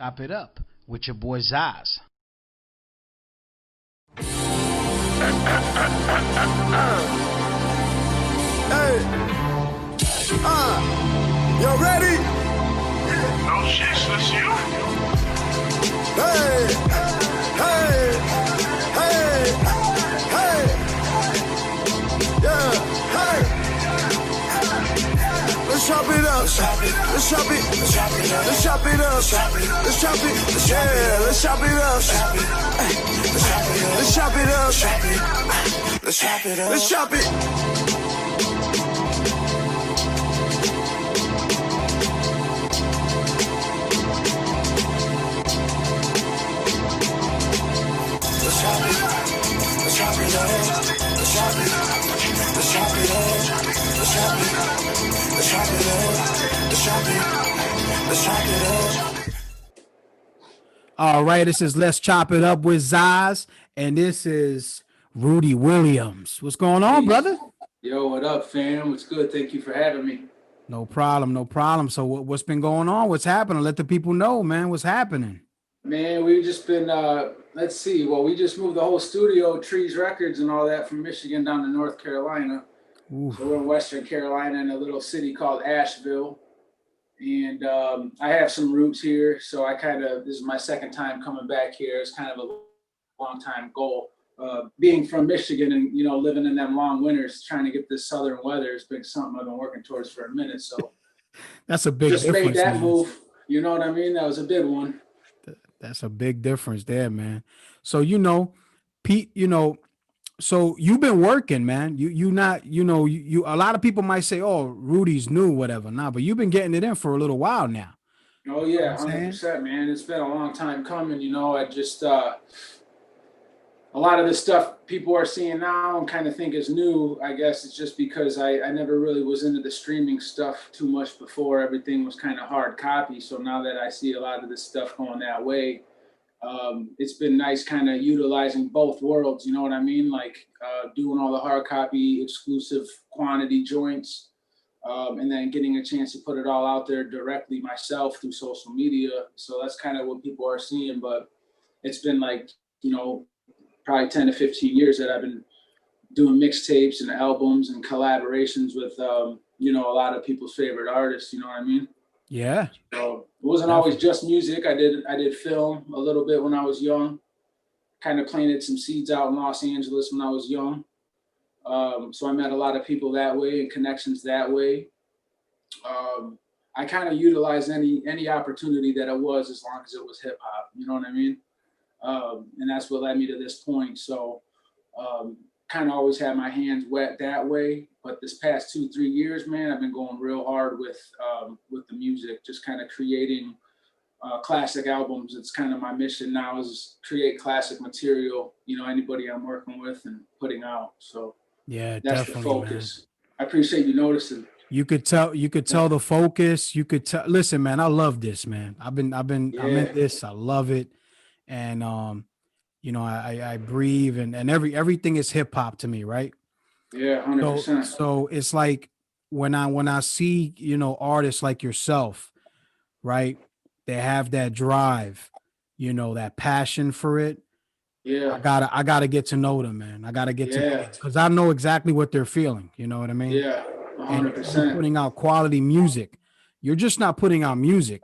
Chop it up with your boy Zaz. Hey, y'all ready? No shit, that's you. Hey, hey, hey, hey, yeah, hey. Let's chop it up. Let's chop it. Let's chop it. Let's chop it up. Let's chop it. Let's chop it. Yeah, let's chop it up. Let's chop it up. Let's chop it up. Let's chop it. All right, this is Let's Chop It Up with Zaz, and this is Rudy Williams. What's going on, brother? Yo, what up, fam? What's good? Thank you for having me. No problem, no problem. So what's been going on? What's happening? Let the people know, man, what's happening. Man, we've just been, let's see. Well, we just moved the whole studio, Trees Records and all that from Michigan down to North Carolina. Ooh. So we're in Western Carolina in a little city called Asheville. And I have some roots here. So this is my second time coming back here. It's kind of a long time goal. Being from Michigan and, living in them long winters, trying to get this southern weather has been something I've been working towards for a minute. So that's a big just difference. Made that man. move. You know what I mean? That was a big one. That's a big difference there, man. So, Pete, so you've been working, man. You not, you a lot of people might say, oh, Rudy's new, whatever. Nah, but you've been getting it in for a little while now. Oh yeah, 100%, man. It's been a long time coming. I just a lot of the stuff people are seeing now and kind of think is new. I guess it's just because I never really was into the streaming stuff too much before. Everything was kind of hard copy. So now that I see a lot of this stuff going that way, it's been nice kind of utilizing both worlds. You know what I mean? Like doing all the hard copy exclusive quantity joints, and then getting a chance to put it all out there directly myself through social media. So that's kind of what people are seeing. But it's been like, probably 10 to 15 years that I've been doing mixtapes and albums and collaborations with, a lot of people's favorite artists. You know what I mean? Yeah. So it wasn't always just music. I did film a little bit when I was young, kind of planted some seeds out in Los Angeles when I was young. So I met a lot of people that way and connections that way. I kind of utilized any opportunity that it was, as long as it was hip hop. You know what I mean? And that's what led me to this point. So kind of always had my hands wet that way. But this past 2-3 years, man, I've been going real hard with the music, just kind of creating classic albums. It's kind of my mission now, is create classic material, anybody I'm working with and putting out. So yeah, that's the focus. Man. I appreciate you noticing. You could tell the focus. You could tell. Listen, man, I love this, man. I'm in this. I love it. And, I breathe and everything is hip hop to me. Right. Yeah. 100%. So it's like when I see, artists like yourself, right. They have that drive, that passion for it. Yeah. I gotta get to know them, man. I gotta get to, because I know exactly what they're feeling. You know what I mean? Yeah. 100%. And putting out quality music. You're just not putting out music.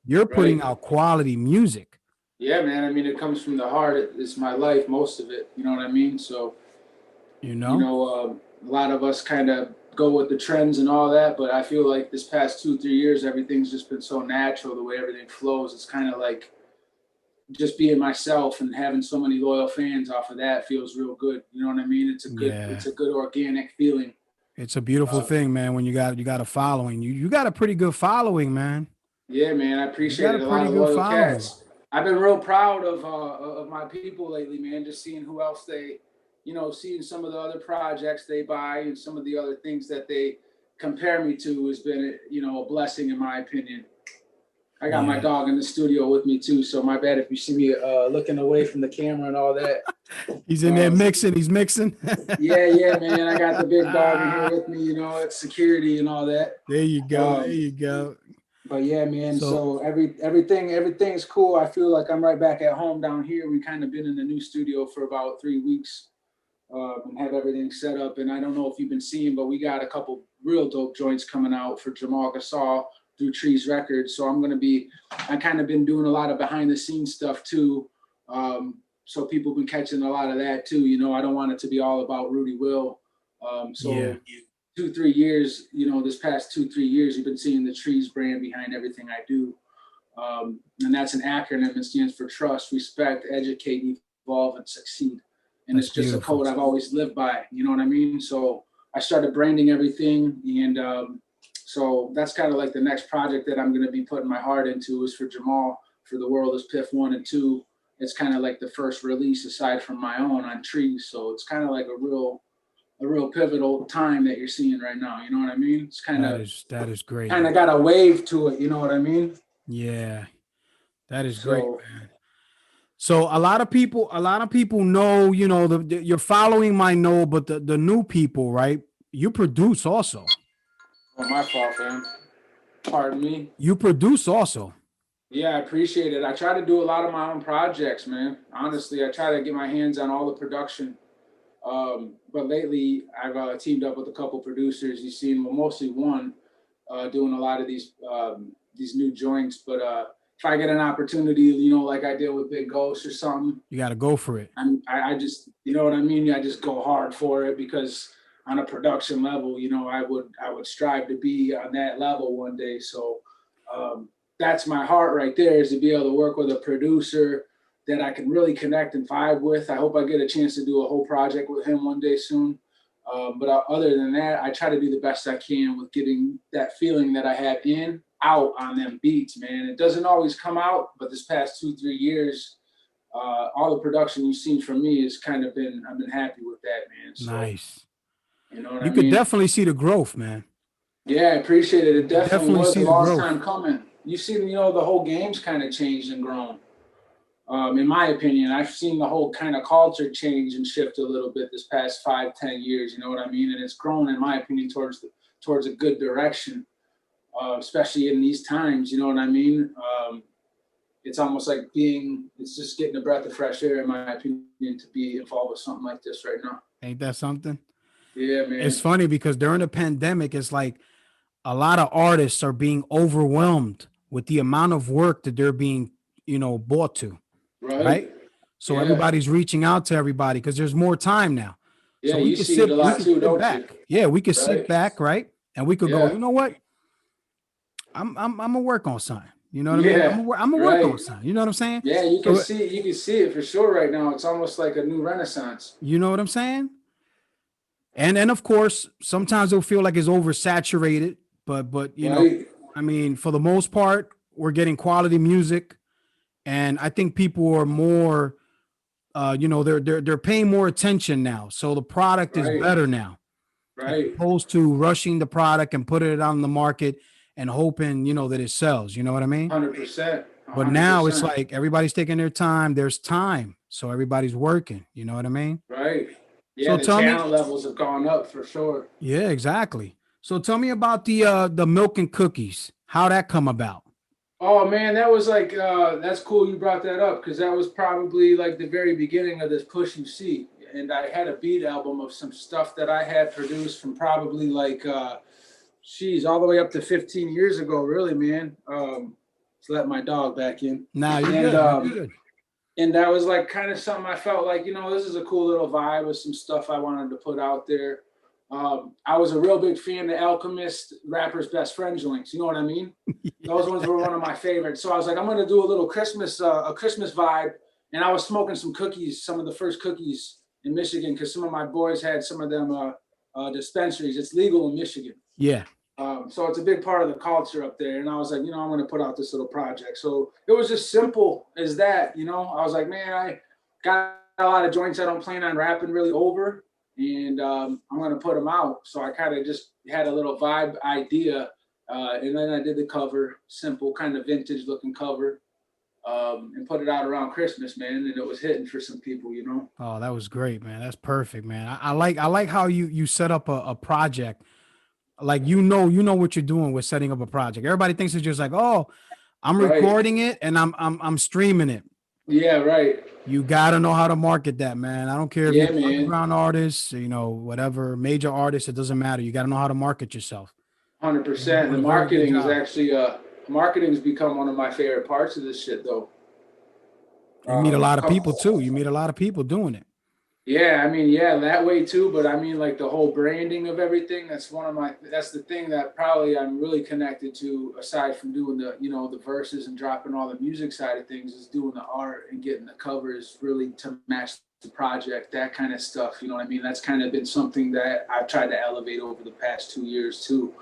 You're putting out quality music. Yeah, man. I mean, it comes from the heart. It's my life, most of it. You know what I mean? So, a lot of us kind of go with the trends and all that, but I feel like this past 2-3 years, everything's just been so natural, the way everything flows. It's kind of like just being myself, and having so many loyal fans off of that feels real good. You know what I mean? It's a good organic feeling. It's a beautiful thing, man. When you got a following, you got a pretty good following, man. Yeah, man. I appreciate it. A lot of loyal cats. I've been real proud of my people lately, man. Just seeing who else they, seeing some of the other projects they buy and some of the other things that they compare me to has been, a blessing in my opinion. I got my dog in the studio with me too, so my bad if you see me looking away from the camera and all that. He's in there mixing. He's mixing. yeah, man. I got the big dog in here with me. It's security and all that. There you go. There you go. But yeah, man. So So everything's cool. I feel like I'm right back at home down here. We kind of been in the new studio for about 3 weeks, and have everything set up. And I don't know if you've been seeing, but we got a couple real dope joints coming out for Jamal Gasol through Trees Records. So I kind of been doing a lot of behind the scenes stuff too. So people been catching a lot of that too. You know, I don't want it to be all about Rudy Will. So yeah, 2-3 years, you know, this past 2-3 years, you've been seeing the Trees brand behind everything I do. And that's an acronym. It stands for trust, respect, educate, evolve, and succeed. And that's it's just beautiful. a code I've always lived by. You know what I mean? So I started branding everything. And so that's kind of like the next project that I'm going to be putting my heart into is for Jamal, for The World is Piff 1 and 2. It's kind of like the first release aside from my own on Trees. So it's kind of like a real pivotal time that you're seeing right now. You know what I mean? It's That is great. kind of got a wave to it. You know what I mean? Yeah, that is great, So man. So a lot of people know, you know, you're following my know, but the new people, right? You produce also. oh, my fault, fam. Pardon me. You produce also. Yeah, I appreciate it. I try to do a lot of my own projects, man. Honestly, I try to get my hands on all the production. But lately, I've teamed up with a couple producers. You've seen, well, mostly one, doing a lot of these new joints. But if I get an opportunity, you know, like I did with Big Ghost or something, You got to go for it. I just, you know what I mean? I just go hard for it because on a production level, you know, I would strive to be on that level one day. So that's my heart right there, is to be able to work with a producer that I can really connect and vibe with. I hope I get a chance to do a whole project with him one day soon. But other than that, I try to do the best I can with getting that feeling that I have out on them beats, man. It doesn't always come out, but this past 2-3 years, all the production you've seen from me has kind of I've been happy with that, man. So, Nice. you know what You I could mean? definitely see the growth, man. Yeah, I appreciate it. It definitely was a see the long growth. time coming. You've seen, you know, the whole game's kind of changed and grown. In my opinion, I've seen the whole kind of culture change and shift a little bit this past 5-10 years. You know what I mean? And it's grown, in my opinion, towards a good direction, especially in these times. You know what I mean? It's almost like it's just getting a breath of fresh air, in my opinion, to be involved with something like this right now. Ain't that something? Yeah, man. It's funny because during the pandemic, it's like a lot of artists are being overwhelmed with the amount of work that they're being, you know, brought to. Right. So Yeah. everybody's reaching out to everybody because there's more time now. Yeah, so we you can see it a lot too, don't back. you? Yeah, we could sit Right. back, right? And we could go, Yeah. you know what? I'm gonna work on something. You know what I Yeah, mean? I'm gonna work right. on something. You know what I'm saying? Yeah, you can see it for sure right now. It's almost like a new renaissance. You know what I'm saying? And of course, sometimes it'll feel like it's oversaturated, but you know, Right. I mean, for the most part, we're getting quality music, and I think people are more, you know, they're paying more attention now. So the product is Right. better now, as Right. opposed to rushing the product and putting it on the market and hoping, you know, that it sells. You know what I mean? 100%. But now it's like everybody's taking their time. There's time, so everybody's working. You know what I mean? Right. Yeah, So the tell me- talent levels have gone up for sure. Yeah, exactly. So tell me about the milk and cookies. How that come about? Oh man, that was like that's cool you brought that up, because that was probably like the very beginning of this Push You See. And I had a beat album of some stuff that I had produced from probably like all the way up to 15 years ago, really, man. Let's let my dog back in. Nah, you're And, good. You're good. And that was like kind of something I felt like, you know, this is a cool little vibe with some stuff I wanted to put out there. I was a real big fan of Alchemist, Rapper's Best Friend joints. You know what I mean? Those ones were one of my favorites. So I was like, I'm going to do a little Christmas vibe. And I was smoking some cookies, some of the first cookies in Michigan, because some of my boys had some of them dispensaries. It's legal in Michigan. Yeah. So it's a big part of the culture up there. And I was like, you know, I'm going to put out this little project. So it was just simple as that, you know. I was like, man, I got a lot of joints I don't plan on rapping really over, and I'm going to put them out. So I kind of just had a little vibe idea, and then I did the cover, simple kind of vintage looking cover, and put it out around Christmas, man. And it was hitting for some people, you know. Oh, that was great, man. That's perfect, man. I like how you set up a project Like, you know what you're doing with setting up a project. Everybody thinks it's just like, oh, I'm Right. recording it and I'm streaming it. Yeah, right. You gotta know how to market that, man. I don't care if you're Yeah, an man. underground artist, whatever, major artist, it doesn't matter. You gotta know how to market yourself. And you're 100%. doing The a very good marketing is job. actually marketing's become one of my favorite parts of this shit though. You meet a lot of Couple, people too. You meet a lot of people doing it. yeah, I mean, yeah, that way too, but I mean like the whole branding of everything, that's the thing that probably I'm really connected to aside from doing the verses and dropping all the music side of things is doing the art and getting the covers really to match the project, that kind of stuff, you know what I mean? That's kind of been something that I've tried to elevate over the past 2 years too.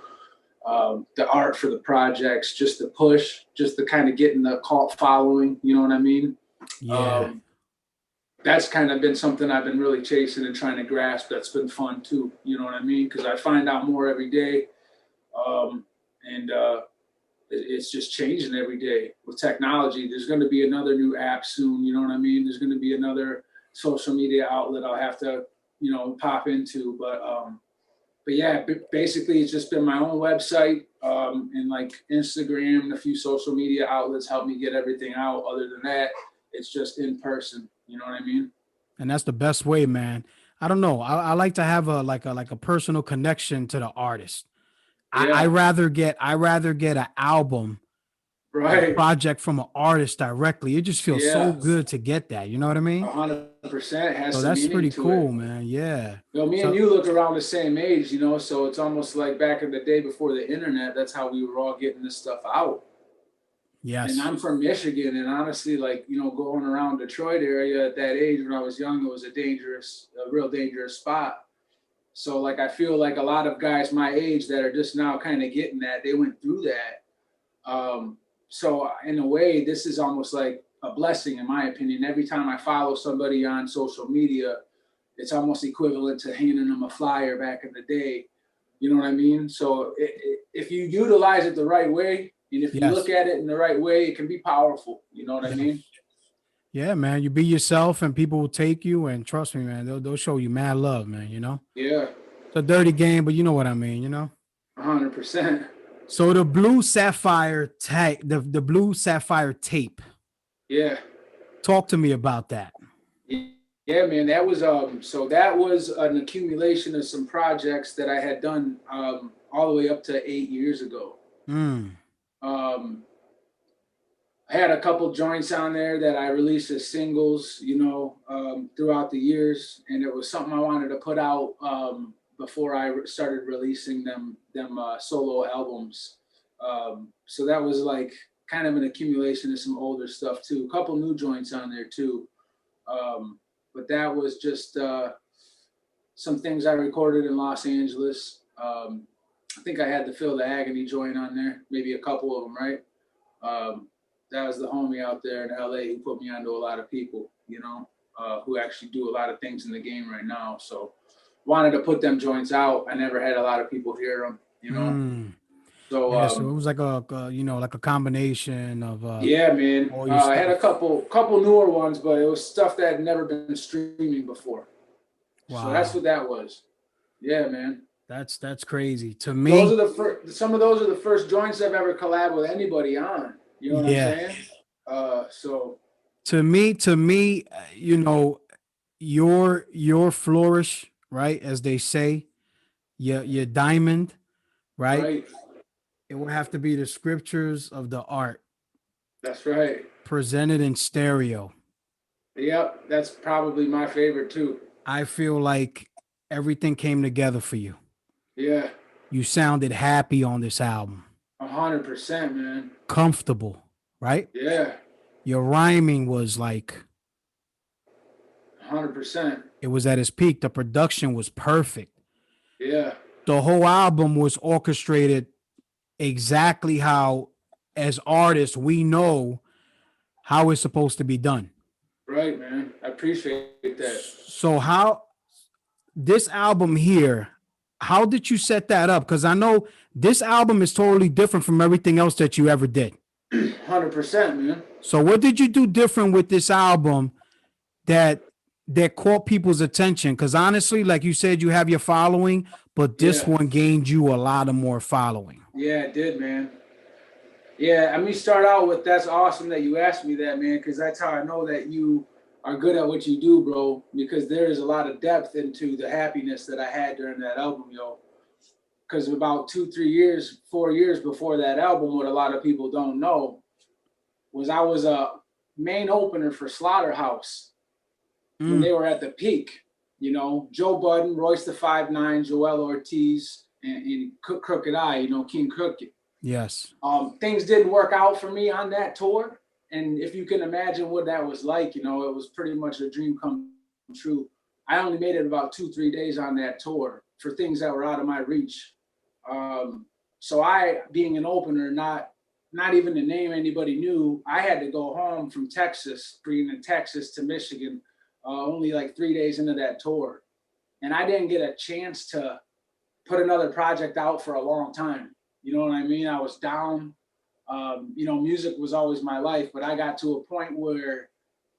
The art for the projects, just the push, just the kind of getting the cult following, you know what I mean? Yeah. That's kind of been something I've been really chasing and trying to grasp. That's been fun too, you know what I mean? Because I find out more every day, and it's just changing every day with technology. There's going to be another new app soon, you know what I mean? There's going to be another social media outlet I'll have to, pop into, but yeah, basically it's just been my own website, and like Instagram and a few social media outlets help me get everything out. Other than that, it's just in person. You know what I mean? And that's the best way, man. I don't know. I like to have a personal connection to the artist. I Yeah, rather get an album or a right. project from an artist directly. It just feels so Yeah, good to get that. You know what I mean? 100% has So some that's meaning pretty to it. cool, man. Yeah. Me and So you look around the same age, so it's almost like back in the day before the internet. That's how we were all getting this stuff out. And yes. I'm from Michigan, and honestly, like, going around Detroit area at that age when I was young, it was a real dangerous spot. So like I feel like a lot of guys my age that are just now kind of getting that, they went through that. So in a way, this is almost like a blessing in my opinion. Every time I follow somebody on social media, it's almost equivalent to handing them a flyer back in the day. You know what I mean? So if you utilize it the right way, and if you look Yes. at it in the right way, it can be powerful. You know what I Yeah. mean? Yeah, man. You be yourself and people will take you, and trust me, man, they'll show you mad love, man, Yeah, It's a dirty game, but you know what I mean? 100%. So the blue sapphire the blue sapphire tape. Yeah. Talk to me about that. Yeah, man, that was an accumulation of some projects that I had done all the way up to 8 years ago. Mm. Um, I had a couple joints on there that I released as singles, throughout the years, and it was something I wanted to put out before I started releasing them solo albums. So that was like kind of an accumulation of some older stuff too. A couple new joints on there too. But that was just some things I recorded in Los Angeles. I think I had the Feel the Agony joint on there, maybe a couple of them, right? That was the homie out there in LA who put me onto a lot of people, who actually do a lot of things in the game right now. So wanted to put them joints out. I never had a lot of people hear them, Mm. So Yeah, so it was like like a combination of yeah, man. all your I had a stuff. couple newer ones, but it was stuff that had never been streaming before. So that's Wow. what that was. Yeah, man. That's crazy. To Those me, are the first. Some of those are the first joints I've ever collabed with anybody on. You know what I'm yeah. saying? So To me, your flourish, right? As they say, your diamond, right? right, It will have to be the scriptures of the art that's right. presented in stereo. Yep, that's probably my favorite too. I feel like everything came together for you. Yeah, You sounded happy on this album, 100%, man. comfortable, right? Yeah, Your rhyming was like 100%. it was at its peak. The production was perfect. Yeah, The whole album was orchestrated exactly how, as artists, we know how it's supposed to be done. right, man. I appreciate that. So how this album here, how did you set that up? Because I know this album is totally different from everything else that you ever did. 100%, man. So what did you do different with this album that caught people's attention? Because honestly, like you said, you have your following, but this Yeah. one gained you a lot of more following. Yeah, it did, man. Yeah, I mean, start out with that's awesome that you asked me that, man, because that's how I know that you are good at what you do, bro. Because there is a lot of depth into the happiness that I had during that album, yo. Because about 2, 3 years, 4 years before that album, what a lot of people don't know was I was a main opener for Slaughterhouse when they were at the peak. You know, Joe Budden, Royce the 5'9", Joel Ortiz, and Crooked Eye, you know, King Crooked. Yes. Things didn't work out for me on that tour. And if you can imagine what that was like, you know, it was pretty much a dream come true. I only made it about 2, 3 days on that tour for things that were out of my reach. So I, being an opener, not even the name anybody knew, I had to go home from Texas, being in Texas to Michigan, only like 3 days into that tour. And I didn't get a chance to put another project out for a long time. You know what I mean? I was down. You know, music was always my life, but I got to a point where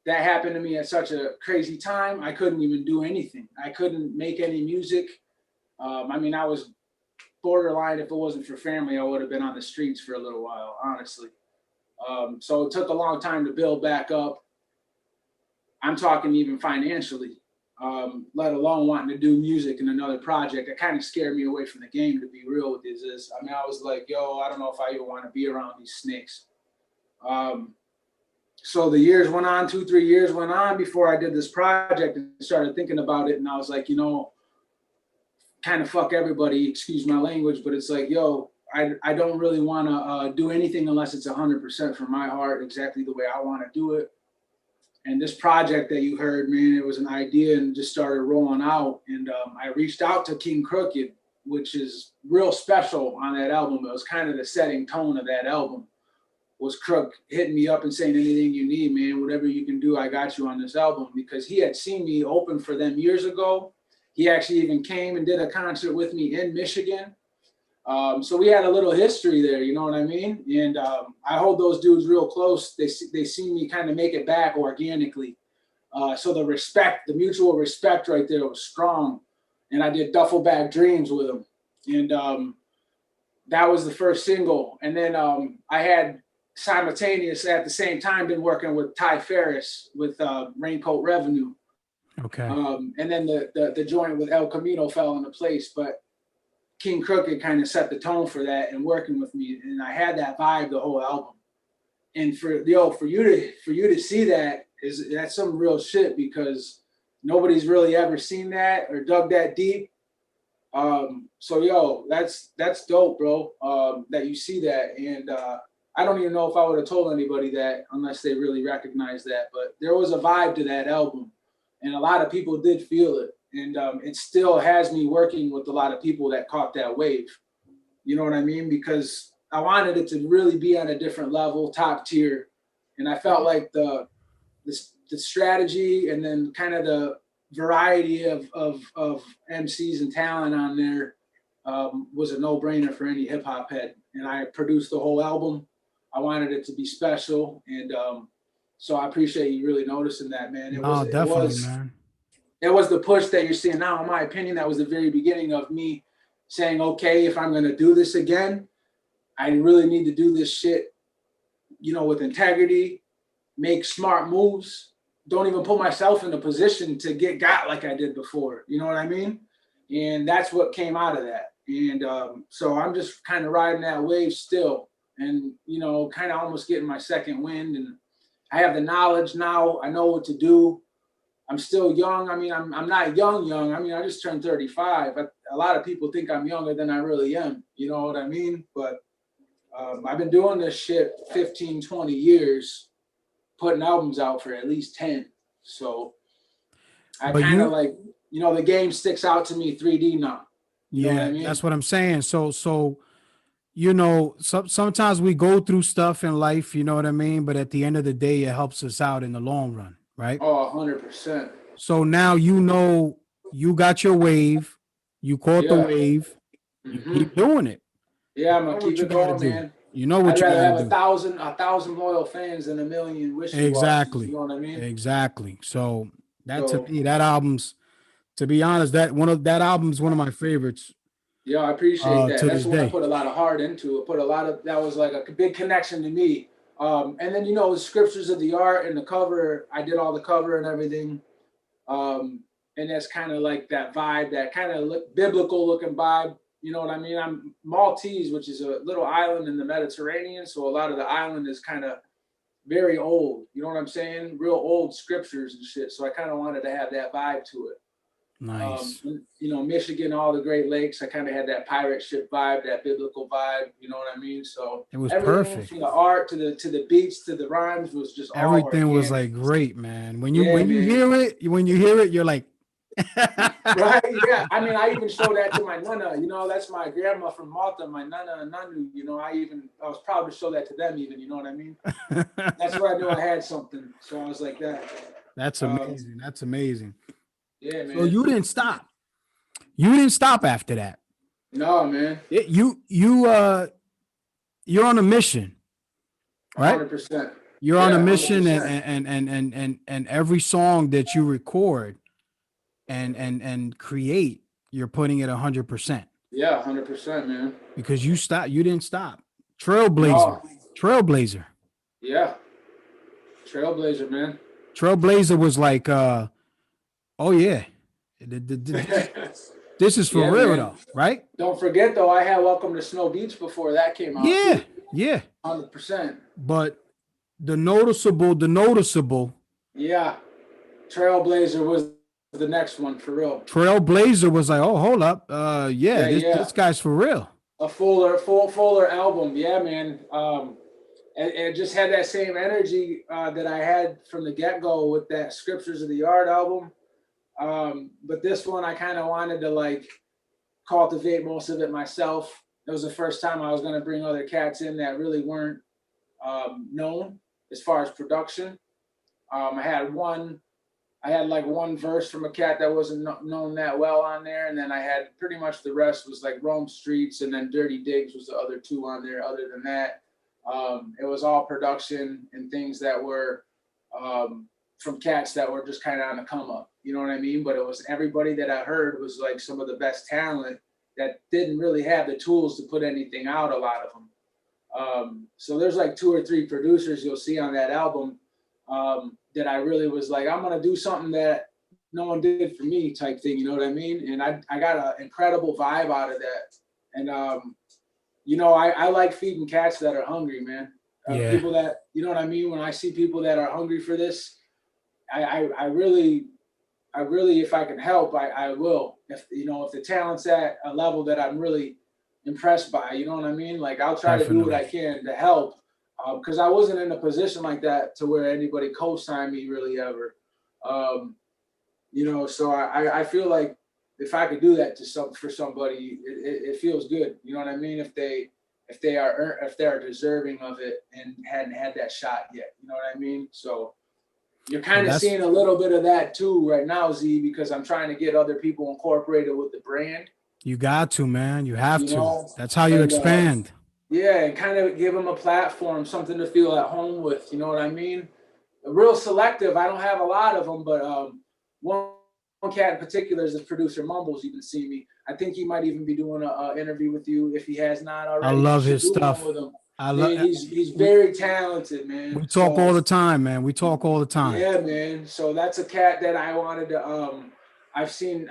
that happened to me at such a crazy time. I couldn't even do anything. I couldn't make any music. I mean, I was borderline. If it wasn't for family, I would have been on the streets for a little while, honestly. So it took a long time to build back up. I'm talking even financially, let alone wanting to do music in another project. It kind of scared me away from the game, to be real with this. I mean, I was like, yo, I don't know if I even want to be around these snakes. So the years went on, 2, 3 years went on before I did this project and started thinking about it. And I was like, you know, kind of fuck everybody, excuse my language, but it's like, yo, I don't really want to do anything unless it's 100% from my heart, exactly the way I want to do it. And this project that you heard, man, it was an idea and just started rolling out. And I reached out to King Crooked, which is real special on that album. It was kind of the setting tone of that album. Was Crook hitting me up and saying, anything you need, man, whatever you can do, I got you on this album. Because he had seen me open for them years ago. He actually even came and did a concert with me in Michigan. So we had a little history there, you know what I mean? And I hold those dudes real close. They see me kind of make it back organically. So the respect, the mutual respect right there was strong. And I did Duffel Bag Dreams with them. And that was the first single. And then I had simultaneous at the same time been working with Ty Ferris with Raincoat Revenue. Okay. And then the joint with El Camino fell into place. But King Crooked kind of set the tone for that and working with me, and I had that vibe the whole album. And for you to see that's some real shit, because nobody's really ever seen that or dug that deep. So that's dope, bro. That you see that, and I don't even know if I would have told anybody that unless they really recognized that. But there was a vibe to that album, and a lot of people did feel it. And it still has me working with a lot of people that caught that wave. You know what I mean? Because I wanted it to really be on a different level, top tier. And I felt like the strategy and then kind of the variety of MCs and talent on there was a no-brainer for any hip-hop head. And I produced the whole album. I wanted it to be special. And so I appreciate you really noticing that, man. Man. It was the push that you're seeing now. In my opinion, that was the very beginning of me saying, okay, if I'm going to do this again, I really need to do this shit, you know, with integrity, make smart moves, don't even put myself in a position to get got like I did before. You know what I mean? And that's what came out of that. And so I'm just kind of riding that wave still and, you know, kind of almost getting my second wind. And I have the knowledge now. I know what to do. I'm still young. I mean, I'm not young. I mean, I just turned 35. A lot of people think I'm younger than I really am. You know what I mean? But I've been doing this shit 15, 20 years, putting albums out for at least 10. So I kind of like, you know, the game sticks out to me 3D now. You know what I mean? That's what I'm saying. So you know, sometimes we go through stuff in life, you know what I mean? But at the end of the day, it helps us out in the long run. Right? Oh, 100%. So now you know you got your wave, you caught the wave, you keep doing it. Yeah, I'm gonna keep it going, man. You know what I'd you rather gotta have do. a thousand loyal fans than a million wishy-washies. Exactly. You know what I mean? Exactly. So to me, that album's, to be honest, that album's one of my favorites. Yeah, I appreciate that. to That's this what I day. put a lot of heart into. I put a lot of, that was like a big connection to me. And then, the scriptures of the art and the cover, I did all the cover and everything. And that's kind of like that vibe, that kind of biblical looking vibe. You know what I mean? I'm Maltese, which is a little island in the Mediterranean. So a lot of the island is kind of very old. You know what I'm saying? Real old scriptures and shit. So I kind of wanted to have that vibe to it. Nice. Michigan, all the Great Lakes, I kind of had that pirate ship vibe, that biblical vibe. You know what I mean? So It was everything perfect. from the art to the beats to the rhymes was just all Everything was organic. like great, man. When Yeah, you man. hear it, you're like, Right? Yeah. I mean, I even showed that to my nana. That's my grandma from Malta, my nana and nanu. I was proud to show that to them. Even, you know what I mean? That's where I knew I had something. So I was like that. That's amazing. That's amazing. Yeah, man. So you didn't stop. You didn't stop after that. No, man. You're on a mission, right? 100%. You're on a 100%. mission, and every song that you record and create, you're putting it 100%. Yeah, 100%, man. Because you didn't stop. Trailblazer. Yeah. Trailblazer, man. Trailblazer was like, oh yeah, this is for real, man. Though, right? Don't forget though, I had Welcome to Snow Beach before that came out. Yeah, 100%. But the noticeable. Yeah, Trailblazer was the next one for real. Trailblazer was like, oh, hold up, this guy's for real. A fuller album, yeah, man. It just had that same energy that I had from the get-go with that Scriptures of the Art album. But this one, I kind of wanted to like cultivate most of it myself. It was the first time I was going to bring other cats in that really weren't known as far as production. I had one verse from a cat that wasn't known that well on there, and then I had pretty much the rest was like Rome Streets, and then Dirty Digs was the other two on there. Other than that, it was all production and things that were from cats that were just kind of on the come up. You know what I mean? But it was everybody that I heard was like some of the best talent that didn't really have the tools to put anything out, a lot of them. So there's like 2 or 3 producers you'll see on that album that I really was like, I'm going to do something that no one did for me type thing. You know what I mean? And I got an incredible vibe out of that. And, I like feeding cats that are hungry, man. People that, you know what I mean? When I see people that are hungry for this, I really, if I can help, I will. If the talent's at a level that I'm really impressed by, you know what I mean? Like I'll try to do what I can to help, because I wasn't in a position like that to where anybody co-signed me really ever. So I feel like if I could do that for somebody, it feels good. You know what I mean? If they are deserving of it and hadn't had that shot yet, you know what I mean? So you're kind of seeing a little bit of that too right now, Z, because I'm trying to get other people incorporated with the brand. You got to, man. You have to. That's how you expand. And kind of give them a platform, something to feel at home with. You know what I mean? Real selective. I don't have a lot of them, but one cat in particular is the producer Mumbles. You can see me. I think he might even be doing an interview with you if he has not already. I love his stuff. With him. He's very talented, man. We talk all the time, man. We talk all the time. Yeah, man. So that's a cat that I wanted to. I've seen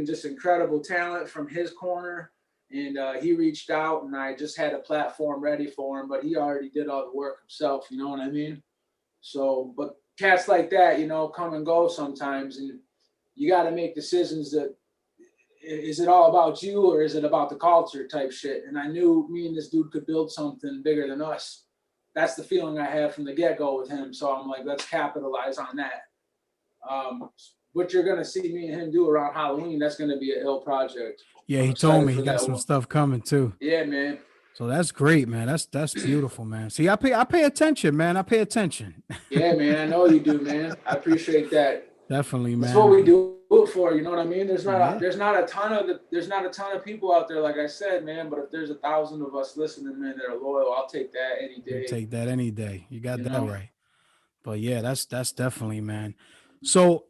just incredible talent from his corner, and he reached out, and I just had a platform ready for him, but he already did all the work himself. You know what I mean? So, but cats like that, come and go sometimes, and you got to make decisions that. Is it all about you or is it about the culture type shit? And I knew me and this dude could build something bigger than us. That's the feeling I had from the get-go with him. So I'm like, let's capitalize on that. What you're going to see me and him do around Halloween, that's going to be an ill project. Yeah, he told me he got some stuff coming too. Yeah, man. So that's great, man. That's beautiful, man. See, I pay attention, man. I pay attention. Yeah, man. I know you do, man. I appreciate that. Definitely, man. That's what we do it for. You know what I mean? There's not a ton of people out there, like I said, man. But if there's 1,000 of us listening, man, that are loyal, I'll take that any day. You take that any day. You got that right. But yeah, that's definitely, man. So,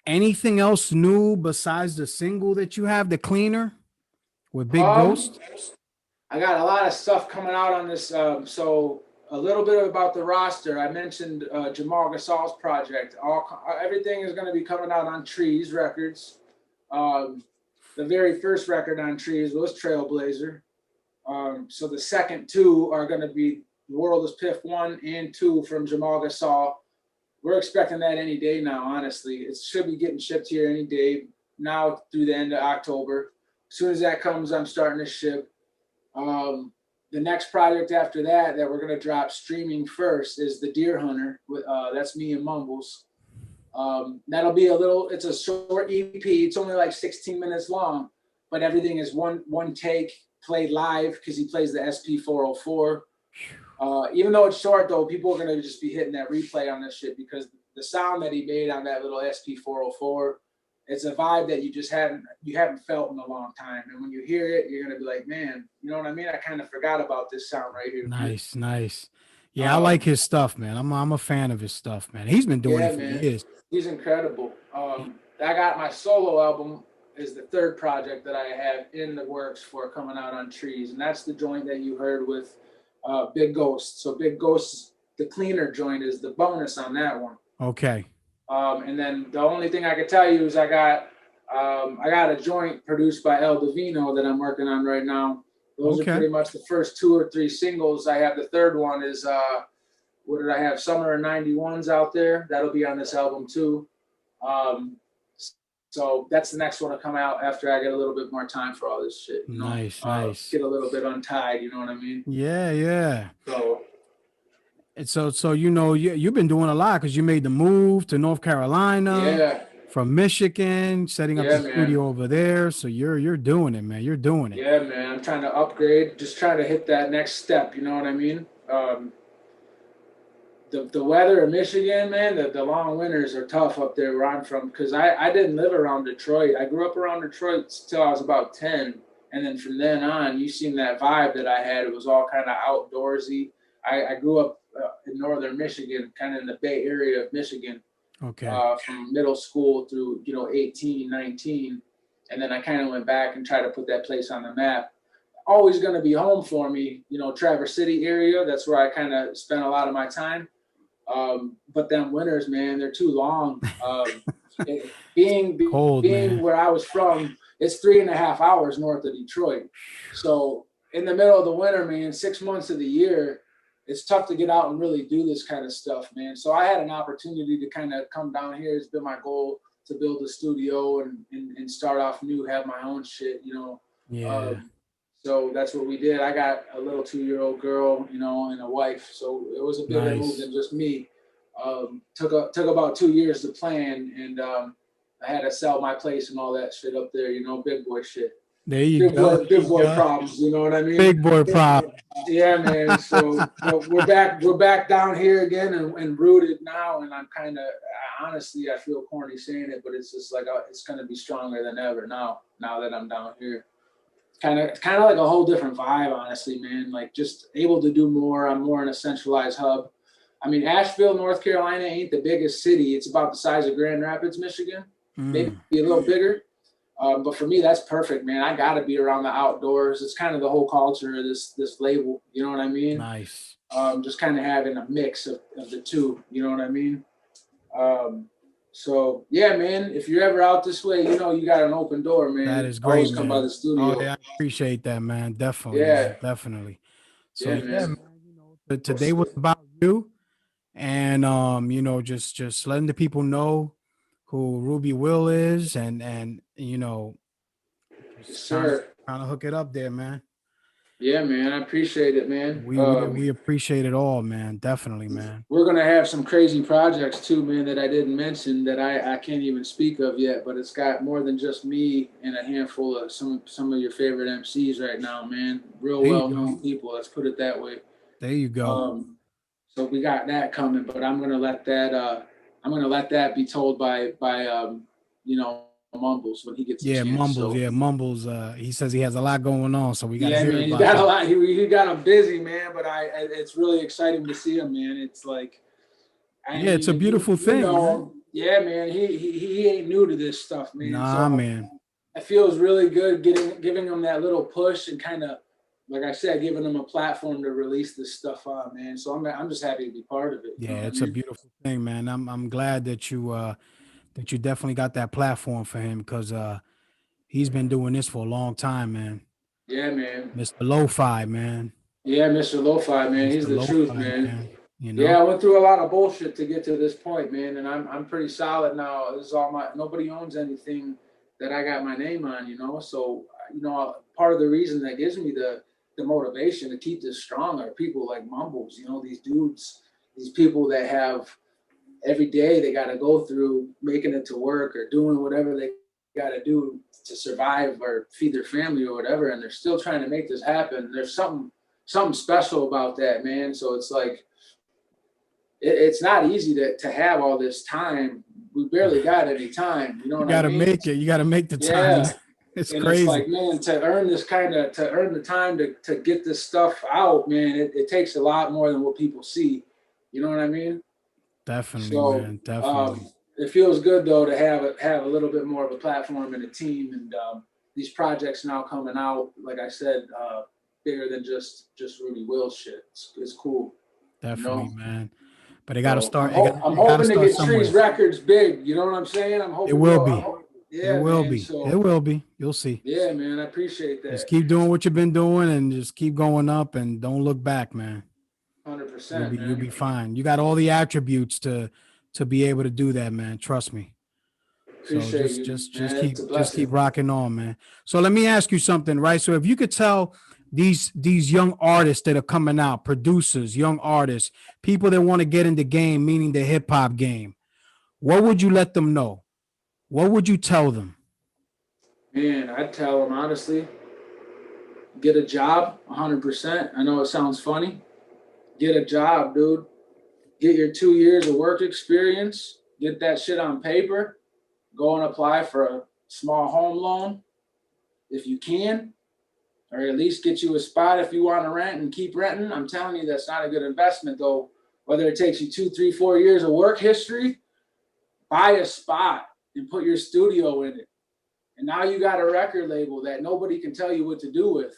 anything else new besides the single that you have, the cleaner? with Big Ghost? I got a lot of stuff coming out on this. So a little bit about the roster. I mentioned Jamal Gasol's project. Everything is going to be coming out on Trees Records. The very first record on Trees was Trailblazer. So the second two are going to be World is Piff 1 and 2 from Jamal Gasol. We're expecting that any day now, honestly. It should be getting shipped here any day now through the end of October. As soon as that comes, I'm starting to ship. The next project after that we're going to drop streaming first is The Deer Hunter. That's me and Mumbles. That'll be it's a short EP. It's only like 16 minutes long, but everything is one take played live because he plays the SP404. Even though it's short though, people are going to just be hitting that replay on this shit because the sound that he made on that little SP404, it's a vibe that you haven't felt in a long time. And when you hear it, you're going to be like, man, you know what I mean? I kind of forgot about this sound right here. Nice. Yeah, I like his stuff, man. I'm a fan of his stuff, man. He's been doing it for years. He's incredible. I got my solo album is the third project that I have in the works for coming out on Trees. And that's the joint that you heard with Big Ghost. So Big Ghost, the cleaner joint is the bonus on that one. Okay. And then the only thing I can tell you is I got a joint produced by El Divino that I'm working on right now. Those are pretty much the first 2 or 3 singles. I have the third one is what did I have? Summer of 91's out there. That'll be on this album too. So that's the next one to come out after I get a little bit more time for all this shit. You know? Nice. Get a little bit untied, you know what I mean? Yeah. So. And so you know you've been doing a lot because you made the move to North Carolina, from Michigan, setting up the studio over there. So you're doing it, man. You're doing it. Yeah, man. I'm trying to upgrade, just trying to hit that next step. You know what I mean? The weather in Michigan, man, the long winters are tough up there where I'm from because I didn't live around Detroit. I grew up around Detroit till I was about 10, and then from then on, you seen that vibe that I had. It was all kind of outdoorsy. I grew up in northern Michigan, kind of in the Bay Area of Michigan. Okay. From middle school through 18, 19, and then I kind of went back and tried to put that place on the map. Always going to be home for me, Traverse City area. That's where I kind of spent a lot of my time. But them winters, man, they're too long. Being cold, man. Where I was from, it's 3.5 hours north of Detroit. So in the middle of the winter, man, 6 months of the year, it's tough to get out and really do this kind of stuff, man. So I had an opportunity to kind of come down here. It's been my goal to build a studio and start off new, have my own shit, Yeah. So that's what we did. I got a little 2-year-old girl, and a wife. So it was a bigger move than just me. Took about 2 years to plan, and I had to sell my place and all that shit up there, big boy shit. There you go. Big boy problems, you know what I mean? Big boy problem. Yeah, man. So we're back down here again and rooted now, and I'm kind of honestly, I feel corny saying it, but it's just like it's gonna be stronger than ever now that I'm down here. Kind of like a whole different vibe, honestly, man. Like just able to do more. I'm more in a centralized hub. I mean, Asheville, North Carolina ain't the biggest city. It's about the size of Grand Rapids, Michigan. Maybe a little bigger. But for me, that's perfect, man. I got to be around the outdoors. It's kind of the whole culture of this label. You know what I mean? Nice. Just kind of having a mix of the two. You know what I mean? So, yeah, man, if you're ever out this way, you got an open door, man. That is great, Always man. come by the studio. Oh, yeah, I appreciate that, man. Definitely. Yeah. Man. Definitely. So, man. Today was about you. And, just letting the people know who Rudy Will is and Sure. Trying to hook it up there, man. Yeah, man. I appreciate it, man. We appreciate it all, man. Definitely, man. We're going to have some crazy projects too, man, that I didn't mention that I can't even speak of yet, but it's got more than just me and a handful of some of your favorite MCs right now, man. Real well-known people. Let's put it that way. There you go. So we got that coming, but I'm going to let that be told by Mumbles when he gets a chance. Mumbles. He says he has a lot going on, so we got to hear man, about he got that. a lot. He got him busy, man. But it's really exciting to see him, man. It's like, it's a beautiful thing. Man. Yeah, man. He ain't new to this stuff, man. Nah, man. it feels really good giving them that little push and kind of, like I said, giving them a platform to release this stuff on, man. So I'm just happy to be part of it. Yeah, it's a beautiful thing, man. I'm glad that you definitely got that platform for him, because he's been doing this for a long time, man. Yeah, man. Mr. Lo-Fi, man. Yeah, Mr. Lo-Fi, man. He's Mr. the truth, Lo-Fi, man. man. You know? Yeah, I went through a lot of bullshit to get to this point, man, and I'm pretty solid now. This is all nobody owns anything that I got my name on, you know. So, you know, part of the reason that gives me the motivation to keep this strong are people like Mumbles, you know, these dudes, these people that have every day they got to go through making it to work or doing whatever they got to do to survive or feed their family or whatever, and they're still trying to make this happen. There's something special about that, man. So it's like, it's not easy to have all this time. We barely got any time. You know what I mean? Make it. You got to make the time. Yeah. It's and crazy. It's like, man, to earn the time to get this stuff out, man, it takes a lot more than what people see. You know what I mean? Definitely, so, man. Definitely. It feels good though to have a little bit more of a platform and a team, and these projects now coming out, like I said, bigger than just Rudy Will shit. It's cool. Definitely, you know? Man. But they got to start. I'm hoping to get Tree's records big. You know what I'm saying? I'm hoping it will be. Yeah, it will man, be. So, it will be. You'll see. Yeah, man. I appreciate that. Just keep doing what you've been doing, and just keep going up, and don't look back, man. 100%. You'll be fine. You got all the attributes to be able to do that, man. Trust me. Appreciate so just keep rocking on, man. So let me ask you something, right? So if you could tell these young artists that are coming out, producers, young artists, people that want to get in the game, meaning the hip hop game, what would you let them know? What would you tell them? Man, I'd tell them honestly, get a job, 100%. I know it sounds funny. Get a job, dude. Get your 2 years of work experience. Get that shit on paper. Go and apply for a small home loan if you can, or at least get you a spot if you want to rent and keep renting. I'm telling you, that's not a good investment though. Whether it takes you 2, 3, 4 years of work history, buy a spot and put your studio in it. And now you got a record label that nobody can tell you what to do with.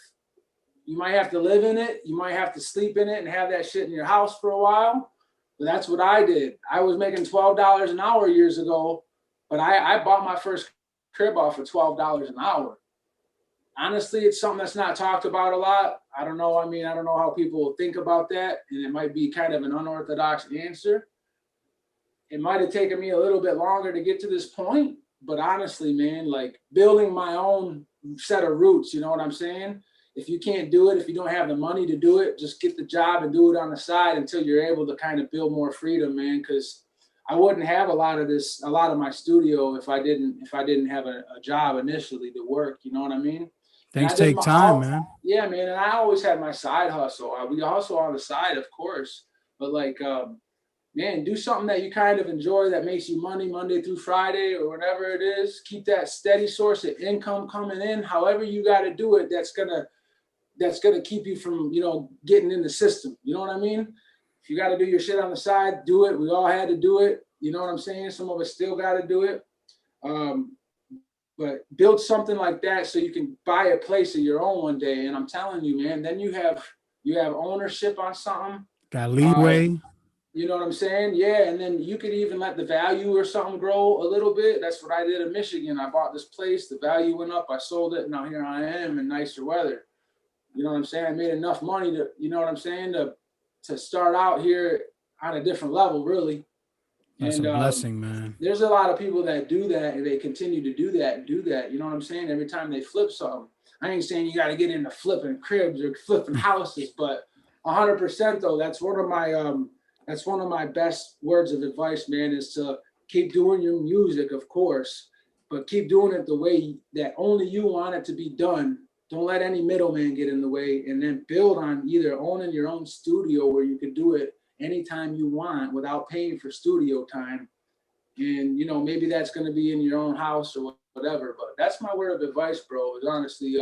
You might have to live in it. You might have to sleep in it and have that shit in your house for a while. But that's what I did. I was making $12 an hour years ago, but I bought my first crib off for $12 an hour. Honestly, it's something that's not talked about a lot. I don't know. I mean, I don't know how people think about that. And it might be kind of an unorthodox answer. It might have taken me a little bit longer to get to this point. But honestly, man, like building my own set of roots, you know what I'm saying? If you can't do it, if you don't have the money to do it, just get the job and do it on the side until you're able to kind of build more freedom, man. Because I wouldn't have a lot of my studio if I didn't have a job initially to work. You know what I mean? Things take time, man. Yeah, man. And I always had my side hustle. We hustle on the side, of course, but like, man, do something that you kind of enjoy that makes you money Monday through Friday or whatever it is. Keep that steady source of income coming in. However you got to do it, that's gonna keep you from, you know, getting in the system. You know what I mean? If you got to do your shit on the side, do it. We all had to do it. You know what I'm saying? Some of us still got to do it. But build something like that so you can buy a place of your own one day. And I'm telling you, man, then you have ownership on something. Got leeway. You know what I'm saying? Yeah, and then you could even let the value or something grow a little bit. That's what I did in Michigan. I bought this place, the value went up, I sold it, and now here I am in nicer weather. You know what I'm saying? I made enough money to, you know what I'm saying, to start out here on a different level, really. That's a blessing, man. There's a lot of people that do that, and they continue to do that and do that. You know what I'm saying? Every time they flip something. I ain't saying you got to get into flipping cribs or flipping houses, but 100% though, that's one of my best words of advice, man, is to keep doing your music, of course, but keep doing it the way that only you want it to be done. Don't let any middleman get in the way, and then build on either owning your own studio where you can do it anytime you want without paying for studio time. And, you know, maybe that's going to be in your own house or whatever, but that's my word of advice, bro, is honestly,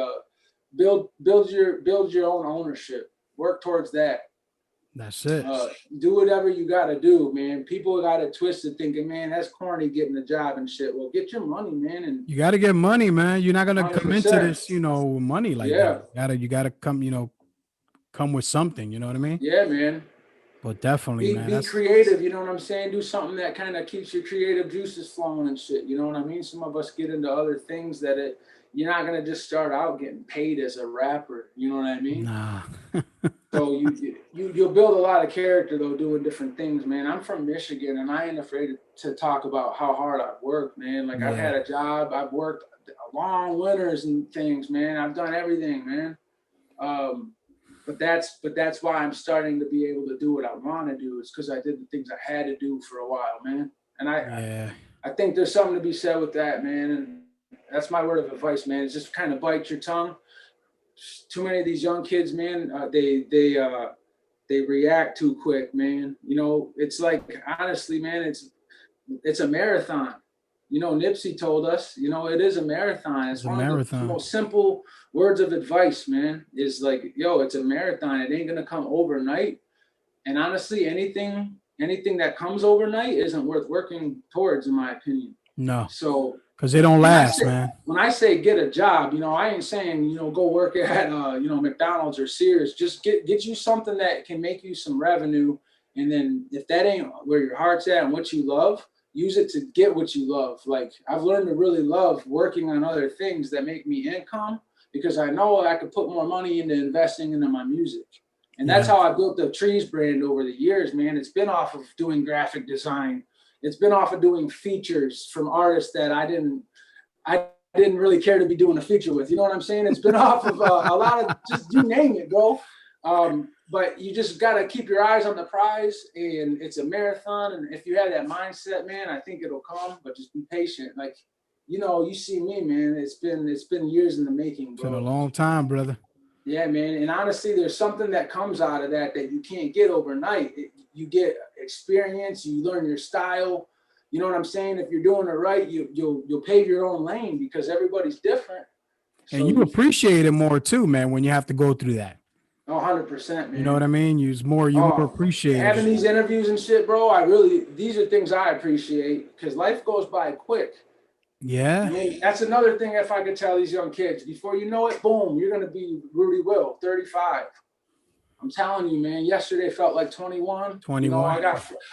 build your own ownership. Work towards that. That's it. Do whatever you got to do, man. People got it twisted thinking, man, that's corny getting a job and shit. Well, get your money, man. And you got to get money, man. You're not going to come into 100%. this, money like that. You got to come, come with something, you know what I mean? Yeah, man. But definitely, man. Be creative, you know what I'm saying? Do something that kind of keeps your creative juices flowing and shit, you know what I mean? Some of us get into other things that you're not going to just start out getting paid as a rapper, you know what I mean? Nah. So you'll build a lot of character, though, doing different things, man. I'm from Michigan, and I ain't afraid to talk about how hard I've worked, man. Like, I've had a job. I've worked long winters and things, man. I've done everything, man. But that's why I'm starting to be able to do what I want to do. It's because I did the things I had to do for a while, man. And I think there's something to be said with that, man. And that's my word of advice, man. It's just kind of bite your tongue. Too many of these young kids, man, they react too quick, man. It's like, honestly, man, it's a marathon. Nipsey told us, it is a marathon. It's one of the most simple words of advice, man, is like, yo, it's a marathon. It ain't going to come overnight. And honestly, anything that comes overnight isn't worth working towards, in my opinion. No. So, because they don't last, man. When I say get a job, I ain't saying, go work at, McDonald's or Sears. Just get you something that can make you some revenue. And then if that ain't where your heart's at and what you love, use it to get what you love. Like, I've learned to really love working on other things that make me income, because I know I could put more money into investing into my music. And that's how I built the Trees brand over the years, man. It's been off of doing graphic design. It's been off of doing features from artists that I didn't really care to be doing a feature with. You know what I'm saying? It's been off of a lot of, just you name it, bro. But you just got to keep your eyes on the prize, and it's a marathon. And if you have that mindset, man, I think it'll come, but just be patient. Like, you see me, man, it's been years in the making, bro. It's been a long time, brother. Yeah, man. And honestly, there's something that comes out of that you can't get overnight. You get experience, you learn your style. You know what I'm saying? If you're doing it right, you'll pave your own lane, because everybody's different. And you appreciate it more too, man, when you have to go through that. 100%, man. You know what I mean? You more appreciate having these interviews and shit, bro. These are things I appreciate, because life goes by quick. Yeah. I mean, that's another thing. If I could tell these young kids, before you know it, boom, you're going to be Rudy Will, 35. I'm telling you, man, yesterday felt like 21. 21.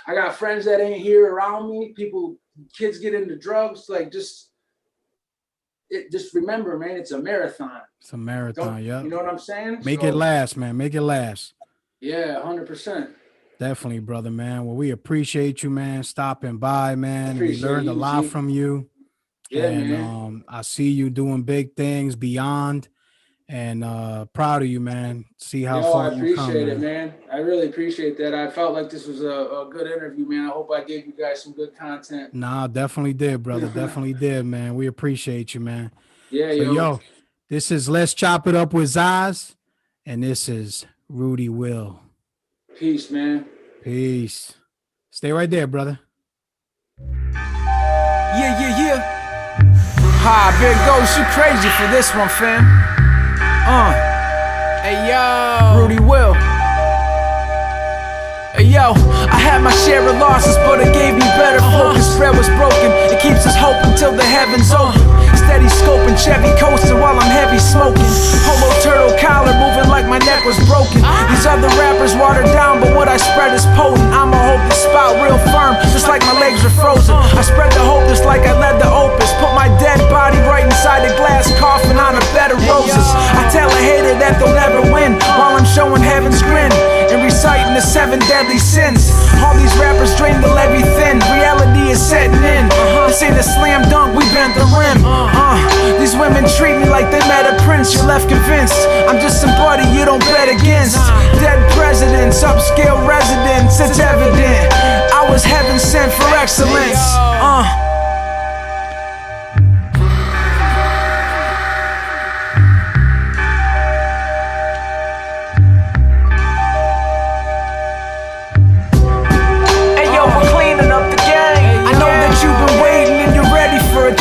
I got friends that ain't here around me. Kids get into drugs. Like, just remember, man, it's a marathon. It's a marathon, yeah. You know what I'm saying? Make it last, man. Make it last. Yeah, 100%. Definitely, brother, man. Well, we appreciate you, man, stopping by, man. We learned a lot from you. Yeah, and man. I see you doing big things beyond, and proud of you, man. See how far you come. I appreciate it, man. I really appreciate that. I felt like this was a good interview, man. I hope I gave you guys some good content. Nah, definitely did, brother. Definitely did, man. We appreciate you, man. Yeah, so, yo, this is Let's Chop It Up with Zaz, and this is Rudy Will. Peace, man. Peace. Stay right there, brother. Yeah. Big Ghost, you crazy for this one, fam. Hey, yo. Rudy Will. Hey, yo. I had my share of losses, but it gave me better focus. Spread was broken. It keeps us hope until the heavens open. Steady scoping, Chevy coasting while I'm heavy smoking. Polo turtle collar moving like my neck was broken. These other rappers watered down, but what I spread is potent. I'ma hold the spot real firm, just like my legs are frozen. I spread the hope just like I led the opus. Put my dead body right inside the glass coffin on a bed of roses. I tell a hater that they'll never win, while I'm showing heaven's grin and reciting the 7 deadly sins. All these rappers drain the levee thin. Reality is setting in. This ain't a slam dunk, we bent the rim. These women treat me like they met a prince. You're left convinced I'm just somebody you don't bet against. Dead presidents, upscale residents, it's evident I was heaven sent for excellence.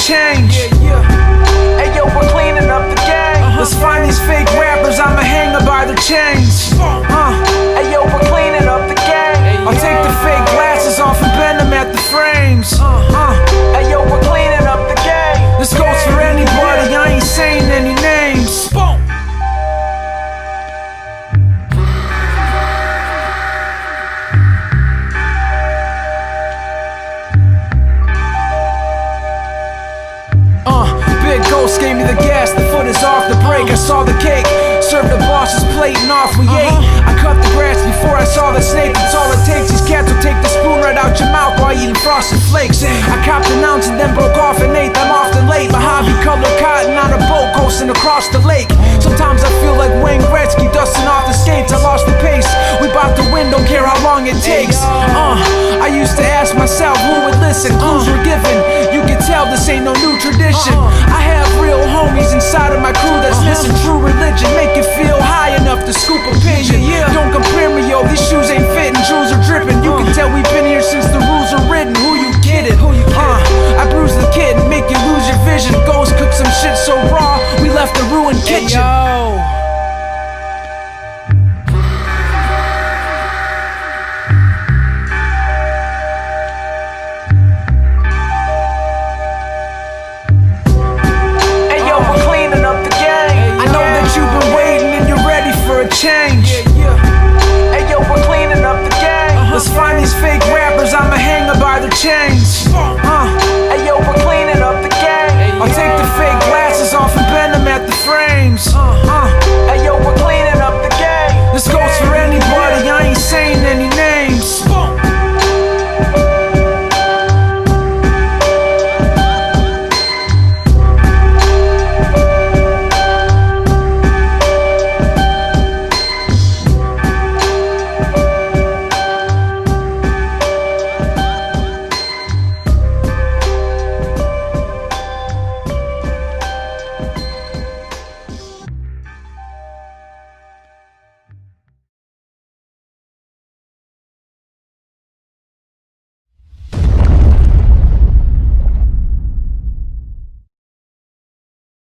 Change. Hey yo, we're cleaning up the game. Let's find these fake rappers, I'ma hang them by their chains. Hey yo, we're cleaning up saw the cake. Served the boss's plate and off we ate. I cut the grass before I saw the snake. That's all it takes. These cats will take the spoon right out your mouth while eating frosted flakes. I copped an ounce and then broke off and ate. I'm often late. Mojave colored cotton on a boat coasting across the lake. Sometimes I feel like Wayne Gretzky dusting off the skates. I lost the pace. We bought the win, don't care how long it takes. I used to ask myself who would listen. Clues were given. You can tell this ain't no new tradition. I have real homies inside of my crew that's missing true religion. Make it feel high enough to scoop a pigeon. Don't compare me, yo. These shoes ain't fitting. Jewels are dripping. You can tell we've been here since the rules are written. Who you kidding? I bruised the kid and make you lose your vision. Ghost cooked some shit so raw, we left the ruined kitchen. Yo.